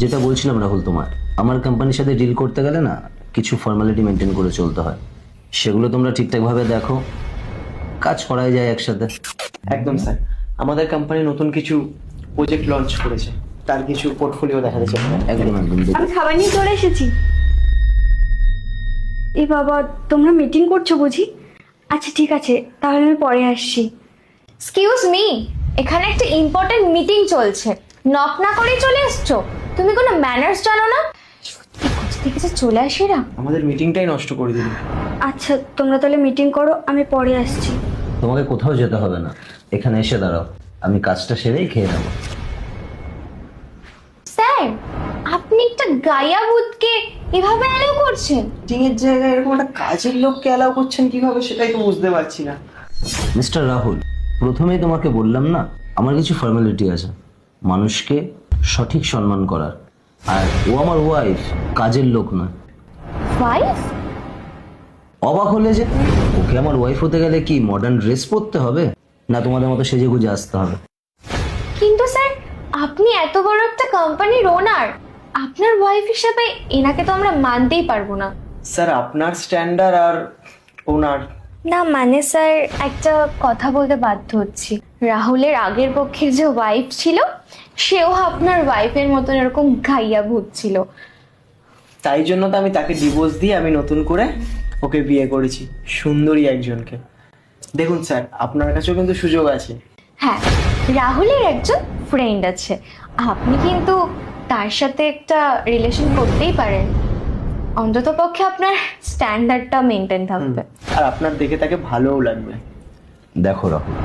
যেটা বলছিলাম রাহুল, তোমার আমার কোম্পানির সাথে ডিল করতে গেলে না কিছু ফর্মালিটি মেনটেন করে চলতে হয়, সেগুলো তোমরা ঠিকঠাক ভাবে দেখো, কাজ করাই যায় একসাথে। একদম স্যার, আমাদের কোম্পানি নতুন কিছু প্রজেক্ট লঞ্চ করেছে, তার কিছু পোর্টফোলিও দেখা যাচ্ছে। একদম একদম আমি খাবার নিয়ে চলে এসেছি। এ বাবা, তোমরা মিটিং করছো বুঝি? আচ্ছা ঠিক আছে, তাহলে আমি পরে আসছি। এক্সকিউজ মি, এখানে একটা ইম্পর্টেন্ট মিটিং চলছে, নক না করেই চলে এসছো? তুমি কোনো ম্যানার্স জানো না? সত্যি কোথা থেকে যে চলে আসি এরা। আমাদের মিটিংটাই নষ্ট করে দিল। আচ্ছা তোমরা তাহলে মিটিং করো, আমি পরে আসছি। তোমাকে কোথাও যেতে হবে না, এখানে এসে দাঁড়াও, আমি কাজটা সেরেই খেয়ে নেবো। স্যার, আপনি একটা গায়া ভূতকে এভাবে অ্যালাউ করছেন? মিটিং এর জায়গায় এরকম একটা কাজের লোককে অ্যালাউ করছেন কিভাবে, সেটাই তো বুঝতে পারছি না। মিস্টার রাহুল, প্রথমেই তোমাকে বললাম না, আমার কিছু ফর্মালিটি আছে মানুষকে সঠিক সম্মান করার, আর ও আমার ওয়াইফ, কাজের লোক নয়। ওয়াইফ? অবাক হলে যে, ওকে আমার ওয়াইফ হতে গেলে কি মডার্ন ড্রেস পরতে হবে, না তোমাদের মতো সেজে গুজে আসতে হবে? কিন্তু স্যার, আপনি এত বড় একটা কোম্পানির ওনার, আপনার ওয়াইফ হিসেবে এনাকে তো আমরা মানতেই পারবো না। স্যার আপনার স্ট্যান্ডার্ড আর ওনার। না মানে স্যার, একটা কথা বলতে বাধ্য হচ্ছি। রাহুলের আগের পক্ষের যে ওয়াইফ ছিল, সেও আপনার ওয়াইফের মতন এরকম গাইয়া ভূত ছিল। তাই জন্য তো আমি তাকে ডিভোর্স দিয়ে আমি নতুন করে ওকে বিয়ে করেছি, সুন্দরী একজনকে। দেখুন স্যার, আপনার কাছেও কিন্তু সুযোগ আছে। হ্যাঁ, রাহুলের একজন ফ্রেন্ড আছে, আপনি কিন্তু তার সাথে একটা রিলেশন করতেই পারেন। অন্তত পক্ষে আপনার স্ট্যান্ডার্ডটা মেনটেন থাকবে। আর আপনার দেখে তাকে ভালোও লাগবে। দেখো রাহুল,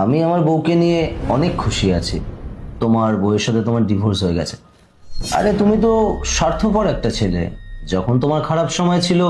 আমি আমার বউকে নিয়ে অনেক খুশি আছি। তোমার বউয়ের সাথে তোমার ডিভোর্স হয়ে গেছে। আরে তুমি তো স্বার্থপর একটা ছেলে, যখন তোমার খারাপ সময় ছিল